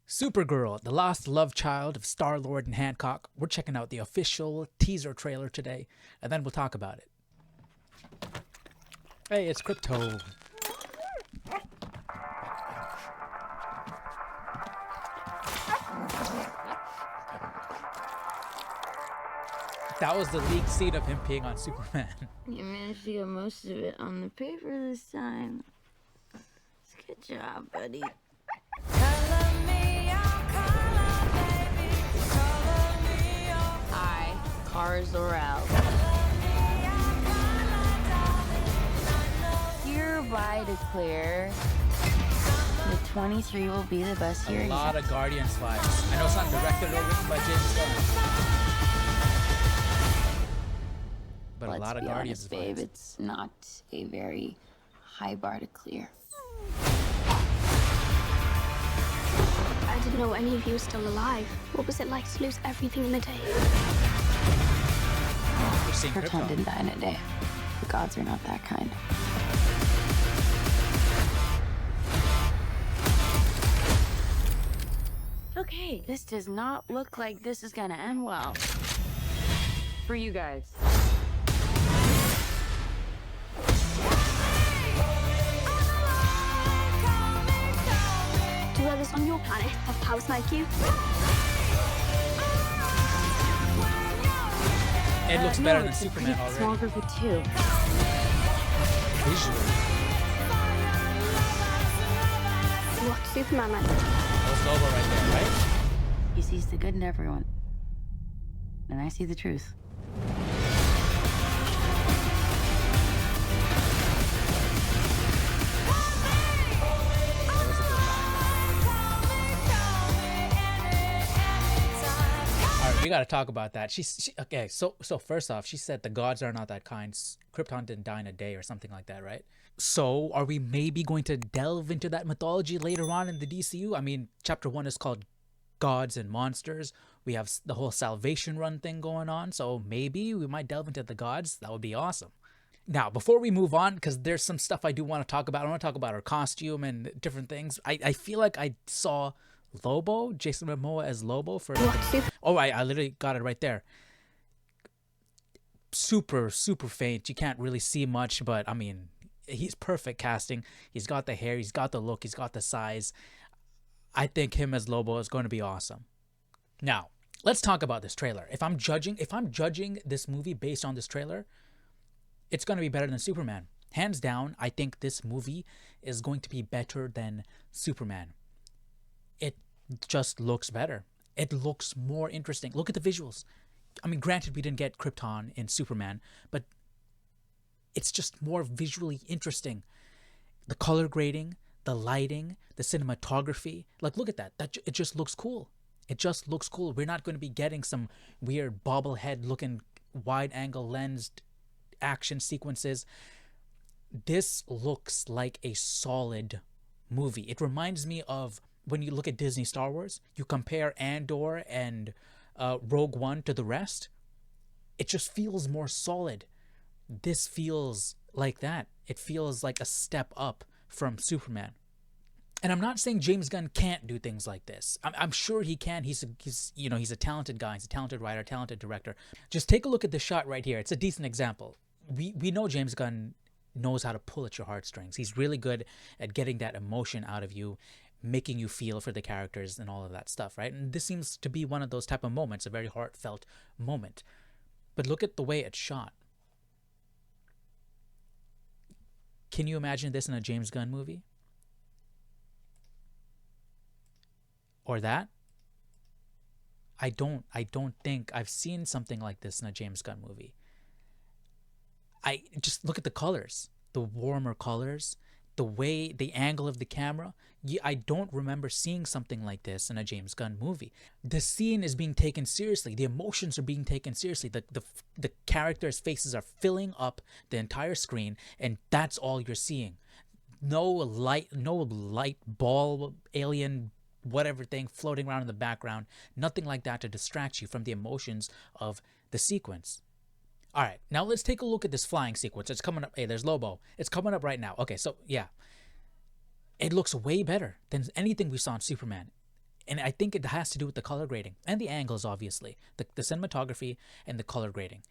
Supergirl, the lost love child of Star-Lord and Hancock. We're checking out the official teaser trailer today, and then we'll talk about it. Hey, it's Crypto. That was the leaked scene of him peeing on Superman. You managed to get most of it on the paper this time. Good job, buddy. I, Kara Zor-El, hereby declare that 23 will be the best year. A lot of Guardians vibes. I know it's not directed or written by Jason Momoa, but Let's a lot of be Guardians honest, babe, vibes. it's not a very high bar to clear. I didn't know any of you were still alive. What was it like to lose everything in a day? We're seeing Krypton Krypton. didn't die in a day. The gods are not that kind. Okay, this does not look like this is gonna end well. For you guys. Do others on your planet have powers like you? It looks better than Superman It's a small already. group of two. Visually. What's Superman like? That was Lobo right there, right? He sees the good in everyone. And I see the truth. That was a good line. All right, we got to talk about that. Okay. So first off, she said the gods are not that kind. Krypton didn't die in a day or something like that, right? So are we maybe going to delve into that mythology later on in the DCU? I mean, chapter 1 is called Gods and Monsters. We have the whole Salvation Run thing going on, so maybe we might delve into the gods. That would be awesome. Now, before we move on, because there's some stuff I do want to talk about. I want to talk about her costume and different things. I feel like I saw Lobo, Jason Momoa as Lobo for... What's Superman? Oh, I literally got it right there. Super faint. You can't really see much, but I mean, he's perfect casting. He's got the hair, he's got the look, he's got the size. I think him as Lobo is going to be awesome. Now, let's talk about this trailer. If I'm judging this movie based on this trailer, it's going to be better than Superman. Hands down, I think this movie is going to be better than Superman. It just looks better. It looks more interesting. Look at the visuals. I mean, granted, we didn't get Krypton in Superman, but it's just more visually interesting. The color grading, the lighting, the cinematography. Like, look at that. It just looks cool. It just looks cool. We're not going to be getting some weird bobblehead-looking wide-angle lensed action sequences. This looks like a solid movie. It reminds me of when you look at Disney Star Wars, you compare Andor and Rogue One to the rest. It just feels more solid. This feels like that. It feels like a step up from Superman. And I'm not saying James Gunn can't do things like this. I'm sure he can. He's a talented guy. He's a talented writer, talented director. Just take a look at this shot right here. It's a decent example. We know James Gunn knows how to pull at your heartstrings. He's really good at getting that emotion out of you, making you feel for the characters and all of that stuff, right? And this seems to be one of those type of moments, a very heartfelt moment. But look at the way it's shot. Can you imagine this in a James Gunn movie? Or that? I don't think I've seen something like this in a James Gunn movie. I just look at the colors, the warmer colors, the way, the angle of the camera. I don't remember seeing something like this in a James Gunn movie. The scene is being taken seriously. The emotions are being taken seriously. The characters' faces are filling up the entire screen, and that's all you're seeing. No light ball, alien, whatever thing floating around in the background. Nothing like that to distract you from the emotions of the sequence. All right, now let's take a look at this flying sequence. It's coming up. Hey, there's Lobo. It's coming up right now. Okay, so yeah. It looks way better than anything we saw in Superman. And I think it has to do with the color grading and the angles, obviously, the cinematography and the color grading.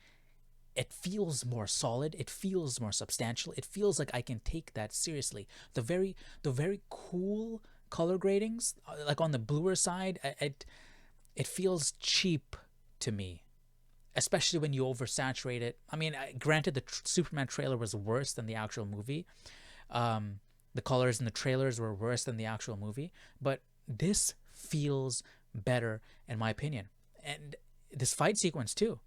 It feels more solid. It feels more substantial. It feels like I can take that seriously. The very cool color gradings, like on the bluer side, it feels cheap to me, especially when you oversaturate it. I mean, granted, the Superman trailer was worse than the actual movie. The colors in the trailers were worse than the actual movie, but this feels better in my opinion. And this fight sequence too,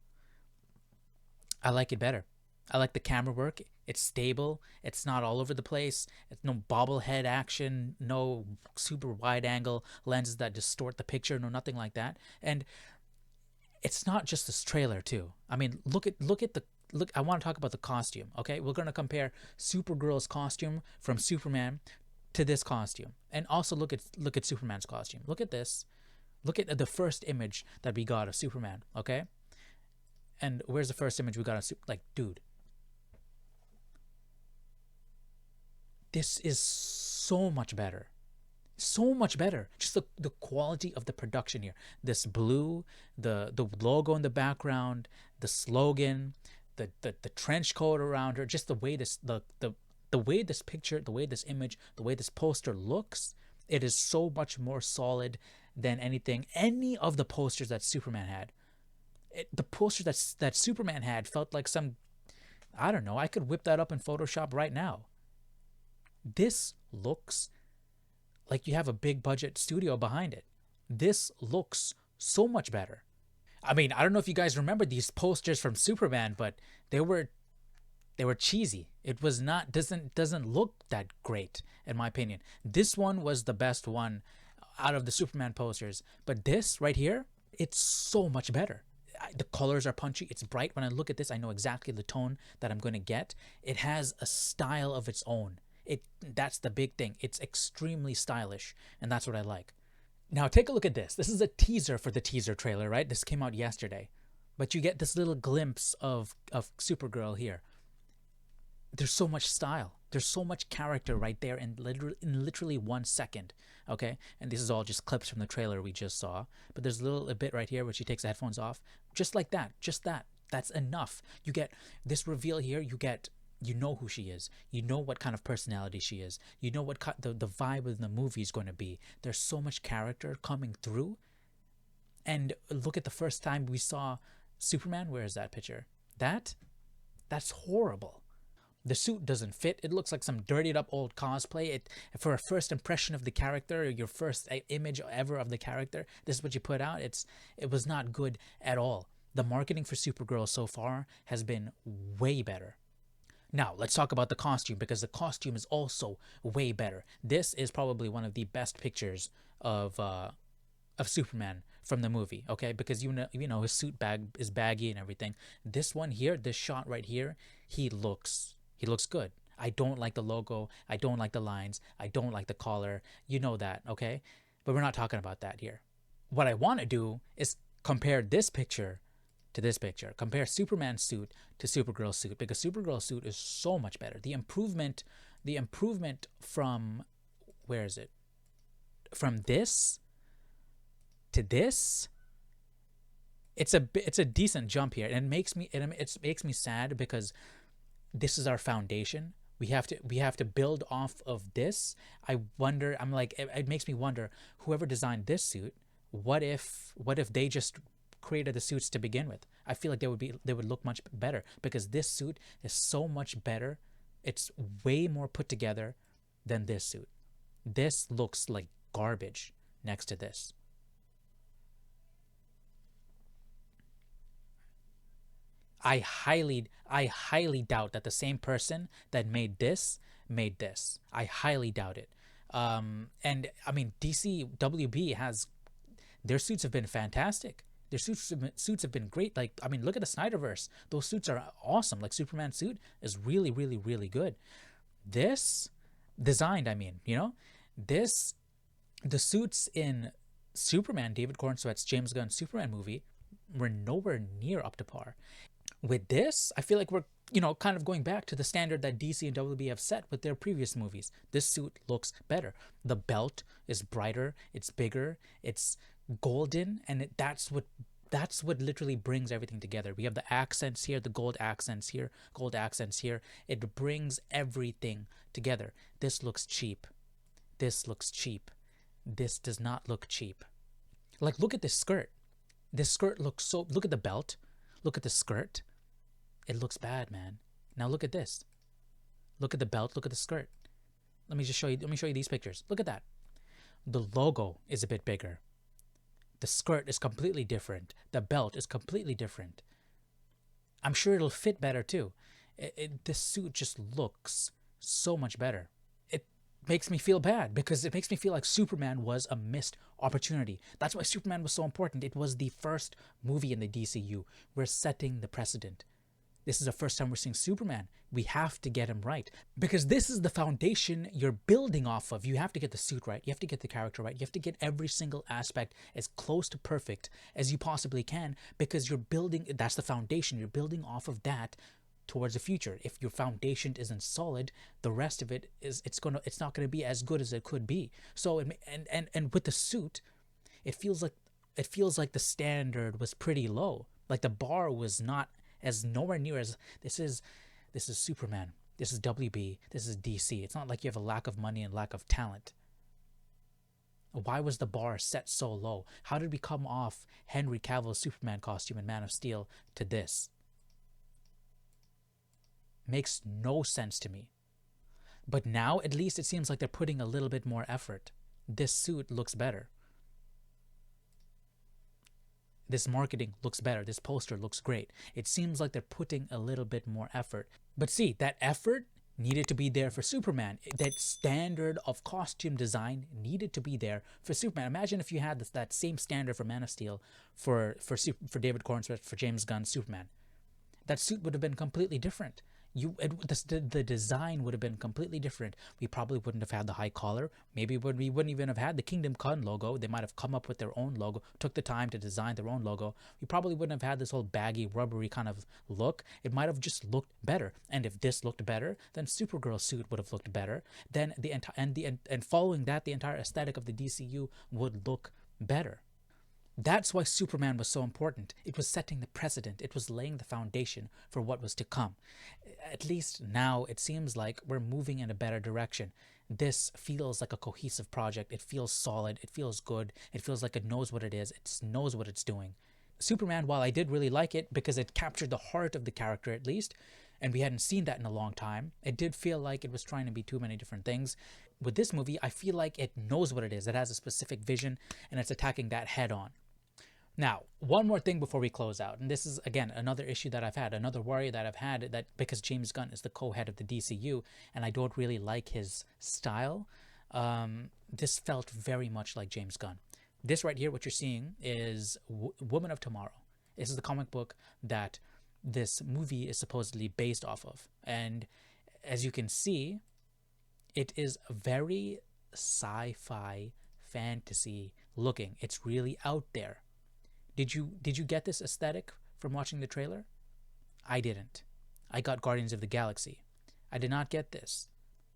I like it better. I like the camera work. It's stable. It's not all over the place. It's no bobblehead action, no super wide angle lenses that distort the picture, no nothing like that. And it's not just this trailer too. I mean, look. I want to talk about the costume. Okay, we're gonna compare Supergirl's costume from Superman to this costume, and also look at Superman's costume. Look at this. Look at the first image that we got of Superman. Okay, and where's the first image we got of dude? This is so much better. So much better. Just the quality of the production here. This blue, the logo in the background, the slogan, the trench coat around her, just the way this the way this picture, the way this image, the way this poster looks, it is so much more solid than any of the posters that Superman had. The poster that Superman had felt like some, I don't know, I could whip that up in Photoshop right now. This looks like you have a big budget studio behind it. This looks so much better. I mean, I don't know if you guys remember these posters from Superman, but they were cheesy. It was not doesn't look that great in my opinion. This one was the best one out of the Superman posters, but this right here, it's so much better. The colors are punchy. It's bright. When I look at this, I know exactly the tone that I'm going to get. It has a style of its own. That's the big thing. It's extremely stylish, and that's what I like. Now take a look at this. This is a teaser for the teaser trailer, right? This came out yesterday, but you get this little glimpse of Supergirl here. There's so much style. There's so much character right there in literally 1 second. Okay, and this is all just clips from the trailer we just saw. But there's a bit right here where she takes the headphones off, just like that. Just that. That's enough. You get this reveal here. You know who she is. You know what kind of personality she is. You know what the vibe of the movie is going to be. There's so much character coming through. And look at the first time we saw Superman. Where is that picture? That's horrible. The suit doesn't fit. It looks like some dirtied up old cosplay. For a first impression of the character, your first image ever of the character, this is what you put out. It was not good at all. The marketing for Supergirl so far has been way better. Now, let's talk about the costume, because the costume is also way better. This is probably one of the best pictures of Superman from the movie, okay? Because you know his suit is baggy and everything. This one here, this shot right here, he looks good. I don't like the logo. I don't like the lines. I don't like the collar. You know that, okay? But we're not talking about that here. What I want to do is compare this picture to this picture. Compare Superman's suit to Supergirl's suit, because Supergirl's suit is so much better. The improvement from, where is it? From this to this, it's a decent jump here, and it makes me sad, because this is our foundation. We have to build off of this. It makes me wonder, whoever designed this suit, what if they just created the suits to begin with? I feel like they would look much better, because this suit is so much better. It's way more put together than this suit. This looks like garbage next to this. I highly doubt that the same person that made this. I highly doubt it. And I mean, DC WB their suits have been fantastic. Their suits have been great. Like, I mean, look at the Snyderverse. Those suits are awesome. Like, Superman's suit is really, really, really good. This designed, the suits in Superman, David Cornsweet's James Gunn Superman movie, were nowhere near up to par. With this, I feel like kind of going back to the standard that DC and WB have set with their previous movies. This suit looks better. The belt is brighter, it's bigger, it's golden, and that's what literally brings everything together. We have the accents here, the gold accents here. It brings everything together. This looks cheap. This looks cheap. This does not look cheap. Like, look at this skirt. This skirt looks so... Look at the belt. Look at the skirt. It looks bad, man. Now look at this. Look at the belt. Look at the skirt. Let me show you these pictures. Look at that. The logo is a bit bigger. The skirt is completely different. The belt is completely different. I'm sure it'll fit better too. This suit just looks so much better. It makes me feel bad because it makes me feel like Superman was a missed opportunity. That's why Superman was so important. It was the first movie in the DCU. We're setting the precedent. This is the first time we're seeing Superman. We have to get him right because this is the foundation you're building off of. You have to get the suit right. You have to get the character right. You have to get every single aspect as close to perfect as you possibly can because you're building, that's the foundation. You're building off of that towards the future. If your foundation isn't solid, the rest of it is, it's not going to be as good as it could be. So, and with the suit, it feels like the standard was pretty low. Like the bar was not as nowhere near as this is Superman, this is WB, this is DC. It's not like you have a lack of money and lack of talent. Why was the bar set so low? How did we come off Henry Cavill's Superman costume in Man of Steel to this? Makes no sense to me. But now at least it seems like they're putting a little bit more effort. This suit looks better. This marketing looks better. This poster looks great. It seems like they're putting a little bit more effort. But see, that effort needed to be there for Superman. That standard of costume design needed to be there for Superman. Imagine if you had that same standard for Man of Steel for David Cornsworth, for James Gunn's Superman. That suit would have been completely different. The design would have been completely different. We probably wouldn't have had the high collar. Maybe we wouldn't even have had the Kingdom Come logo. They might have come up with their own logo, took the time to design their own logo. We probably wouldn't have had this whole baggy, rubbery kind of look. It might have just looked better. And if this looked better, then Supergirl's suit would have looked better. Then and following that, the entire aesthetic of the DCU would look better. That's why Superman was so important. It was setting the precedent. It was laying the foundation for what was to come. At least now it seems like we're moving in a better direction. This feels like a cohesive project. It feels solid. It feels good. It feels like it knows what it is. It knows what it's doing. Superman, while I did really like it because it captured the heart of the character at least, and we hadn't seen that in a long time, it did feel like it was trying to be too many different things. With this movie, I feel like it knows what it is. It has a specific vision, and it's attacking that head on. Now, one more thing before we close out, and this is, again, another issue that I've had, another worry that I've had, that because James Gunn is the co-head of the DCU, and I don't really like his style, this felt very much like James Gunn. This right here, what you're seeing, is Woman of Tomorrow. This is the comic book that this movie is supposedly based off of. And as you can see, it is very sci-fi fantasy looking. It's really out there. Did you get this aesthetic from watching the trailer? I didn't. I got Guardians of the Galaxy. I did not get this.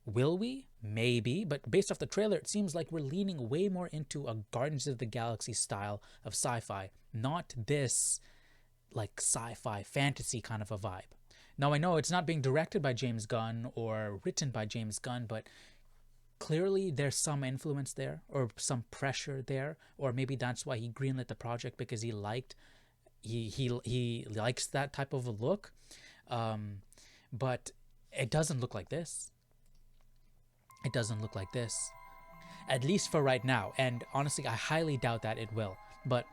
Will we? Maybe, but based off the trailer, it seems like we're leaning way more into a Guardians of the Galaxy style of sci-fi, not this like sci-fi fantasy kind of a vibe. Now, I know it's not being directed by James Gunn or written by James Gunn, but clearly there's some influence there or some pressure there, or maybe that's why he greenlit the project, because he likes that type of a look. But it doesn't look like this. It doesn't look like this, at least for right now. And honestly, I highly doubt that it will. But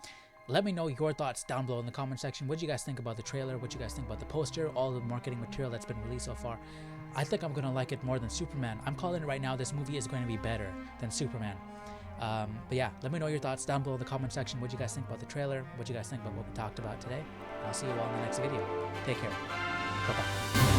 let me know your thoughts down below in the comment section. What do you guys think about the trailer? What do you guys think about the poster? All the marketing material that's been released so far. I think I'm going to like it more than Superman. I'm calling it right now. This movie is going to be better than Superman. But yeah, let me know your thoughts down below in the comment section. What do you guys think about the trailer? What do you guys think about what we talked about today? I'll see you all in the next video. Take care. Bye-bye.